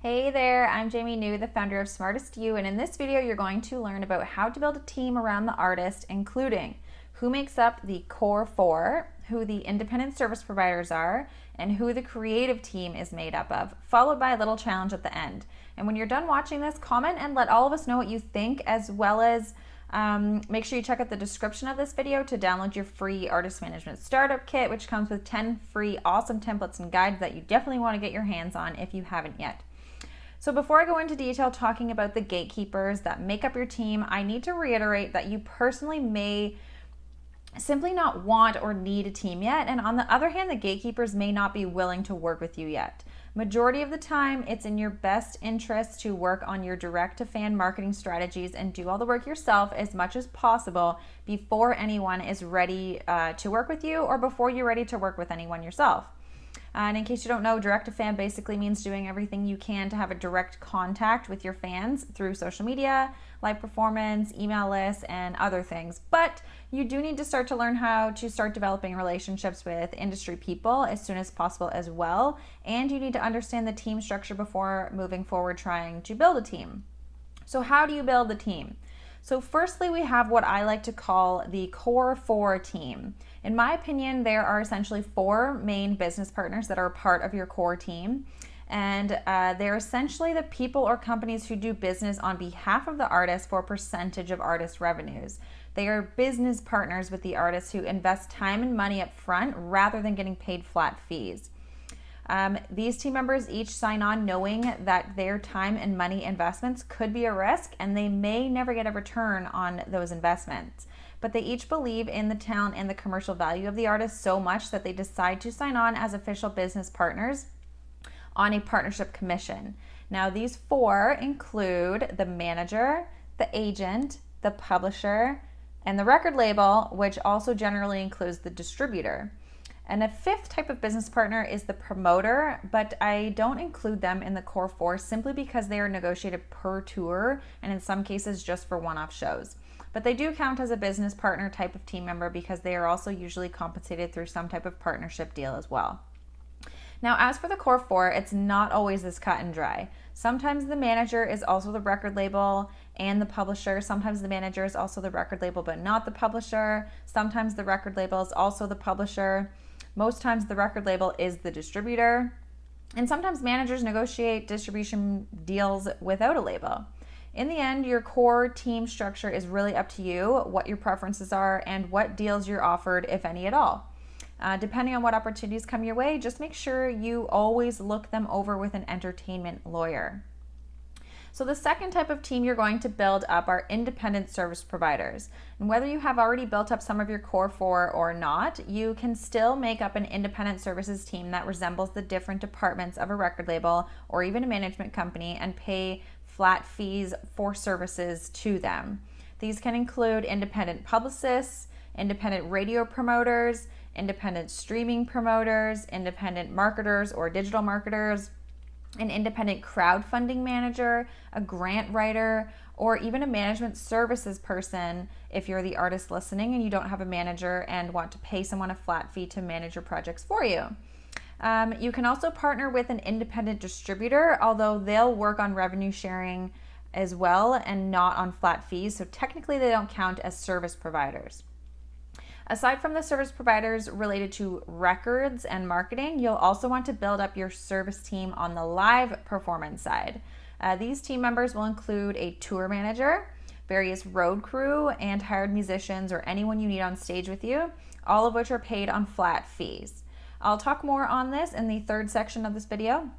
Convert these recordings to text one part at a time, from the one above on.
Hey there, I'm Jamie New, the founder of Smartest You, and in this video you're going to learn about how to build a team around the artist, including who makes up the core four, who the independent service providers are, and who the creative team is made up of, followed by a little challenge at the end. And when you're done watching this, comment and let all of us know what you think, as well as make sure you check out the description of this video to download your free artist management startup kit, which comes with 10 free awesome templates and guides that you definitely want to get your hands on if you haven't yet. So before I go into detail talking about the gatekeepers that make up your team, I need to reiterate that you personally may simply not want or need a team yet, and on the other hand, the gatekeepers may not be willing to work with you yet. Majority of the time, it's in your best interest to work on your direct-to-fan marketing strategies and do all the work yourself as much as possible before anyone is ready to work with you, or before you're ready to work with anyone yourself. And in case you don't know, direct-to-fan basically means doing everything you can to have a direct contact with your fans through social media, live performance, email lists, and other things. But you do need to start to learn how to start developing relationships with industry people as soon as possible as well. And you need to understand the team structure before moving forward trying to build a team. So how do you build a team? So firstly, we have what I like to call the core four team. In my opinion, there are essentially four main business partners that are a part of your core team. And they're essentially the people or companies who do business on behalf of the artist for a percentage of artist revenues. They are business partners with the artists who invest time and money up front rather than getting paid flat fees. These team members each sign on knowing that their time and money investments could be a risk and they may never get a return on those investments. But they each believe in the talent and the commercial value of the artist so much that they decide to sign on as official business partners on a partnership commission. Now, these four include the manager, the agent, the publisher, and the record label, which also generally includes the distributor. And a fifth type of business partner is the promoter, but I don't include them in the core four simply because they are negotiated per tour and in some cases just for one-off shows. But they do count as a business partner type of team member because they are also usually compensated through some type of partnership deal as well. Now, as for the core four, it's not always this cut and dry. Sometimes the manager is also the record label and the publisher. Sometimes the manager is also the record label but not the publisher. Sometimes the record label is also the publisher. Most times the record label is the distributor. And sometimes managers negotiate distribution deals without a label. In the end, your core team structure is really up to you, what your preferences are, and what deals you're offered, if any at all. Depending on what opportunities come your way, just make sure you always look them over with an entertainment lawyer. So the second type of team you're going to build up are independent service providers. And whether you have already built up some of your core four or not, you can still make up an independent services team that resembles the different departments of a record label or even a management company and pay flat fees for services to them. These can include independent publicists, independent radio promoters, independent streaming promoters, independent marketers or digital marketers, an independent crowdfunding manager, a grant writer, or even a management services person if you're the artist listening and you don't have a manager and want to pay someone a flat fee to manage your projects for you. You can also partner with an independent distributor, although they'll work on revenue sharing as well and not on flat fees, so technically they don't count as service providers. Aside from the service providers related to records and marketing, you'll also want to build up your service team on the live performance side. These team members will include a tour manager, various road crew, and hired musicians or anyone you need on stage with you, all of which are paid on flat fees. I'll talk more on this in the third section of this video.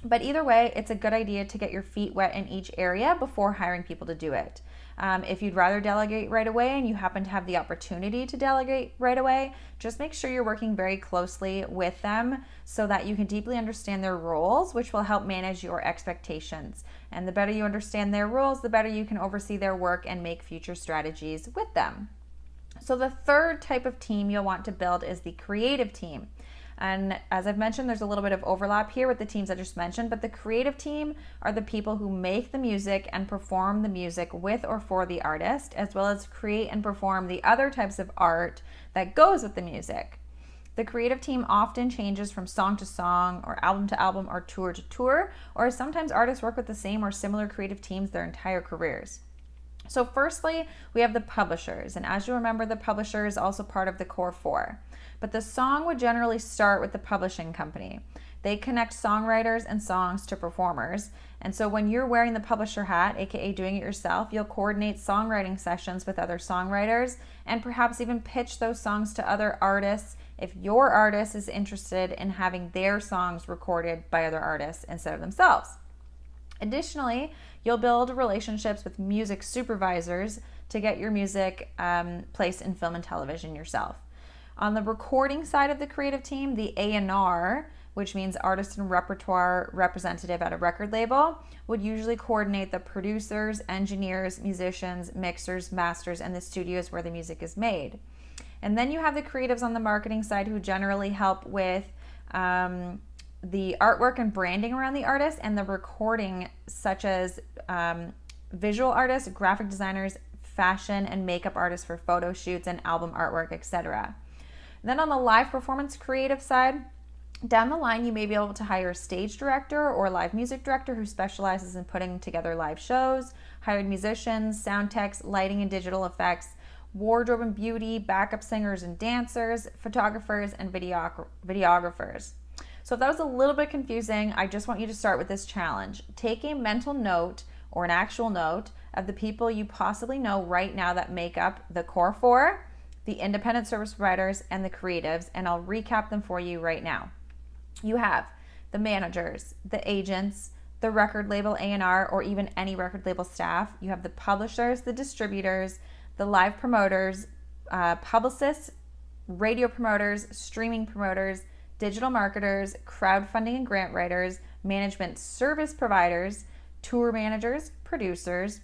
But either way, it's a good idea to get your feet wet in each area before hiring people to do it. If you'd rather delegate right away and you happen to have the opportunity to delegate right away, just make sure you're working very closely with them so that you can deeply understand their roles, which will help manage your expectations. And the better you understand their roles, the better you can oversee their work and make future strategies with them. So the third type of team you'll want to build is the creative team. And as I've mentioned, there's a little bit of overlap here with the teams I just mentioned, but the creative team are the people who make the music and perform the music with or for the artist, as well as create and perform the other types of art that goes with the music. The creative team often changes from song to song or album to album or tour to tour, or sometimes artists work with the same or similar creative teams their entire careers. So firstly, we have the publishers, and as you remember, the publisher is also part of the core four. But the song would generally start with the publishing company. They connect songwriters and songs to performers. And so when you're wearing the publisher hat, aka doing it yourself, you'll coordinate songwriting sessions with other songwriters and perhaps even pitch those songs to other artists if your artist is interested in having their songs recorded by other artists instead of themselves. Additionally, you'll build relationships with music supervisors to get your music placed in film and television yourself. On the recording side of the creative team, the A&R, which means artist and repertoire representative at a record label, would usually coordinate the producers, engineers, musicians, mixers, masters, and the studios where the music is made. And then you have the creatives on the marketing side who generally help with the artwork and branding around the artist and the recording, such as visual artists, graphic designers, fashion and makeup artists for photo shoots and album artwork, etc. Then on the live performance creative side, down the line, you may be able to hire a stage director or live music director who specializes in putting together live shows, hired musicians, sound techs, lighting and digital effects, wardrobe and beauty, backup singers and dancers, photographers, and videographers. So if that was a little bit confusing, I just want you to start with this challenge. Take a mental note or an actual note of the people you possibly know right now that make up the core four, the independent service providers, and the creatives, and I'll recap them for you right now. You have the managers, the agents, the record label A&R, or even any record label staff. You have the publishers, the distributors, the live promoters, publicists, radio promoters, streaming promoters, digital marketers, crowdfunding and grant writers, management service providers, tour managers, producers,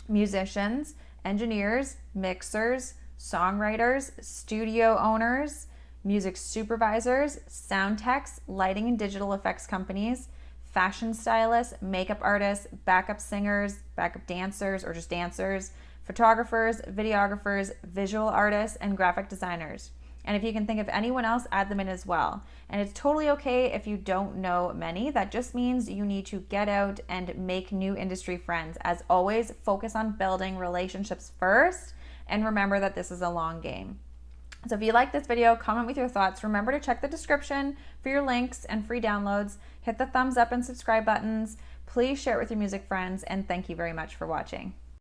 musicians, engineers, mixers, songwriters, studio owners, music supervisors, sound techs, lighting and digital effects companies, fashion stylists, makeup artists, backup singers, backup dancers or just dancers, photographers, videographers, visual artists, and graphic designers. And if you can think of anyone else, add them in as well. And it's totally okay if you don't know many. That just means you need to get out and make new industry friends. As always, focus on building relationships first, and remember that this is a long game. So if you like this video, comment with your thoughts. Remember to check the description for your links and free downloads. Hit the thumbs up and subscribe buttons. Please share it with your music friends, and thank you very much for watching.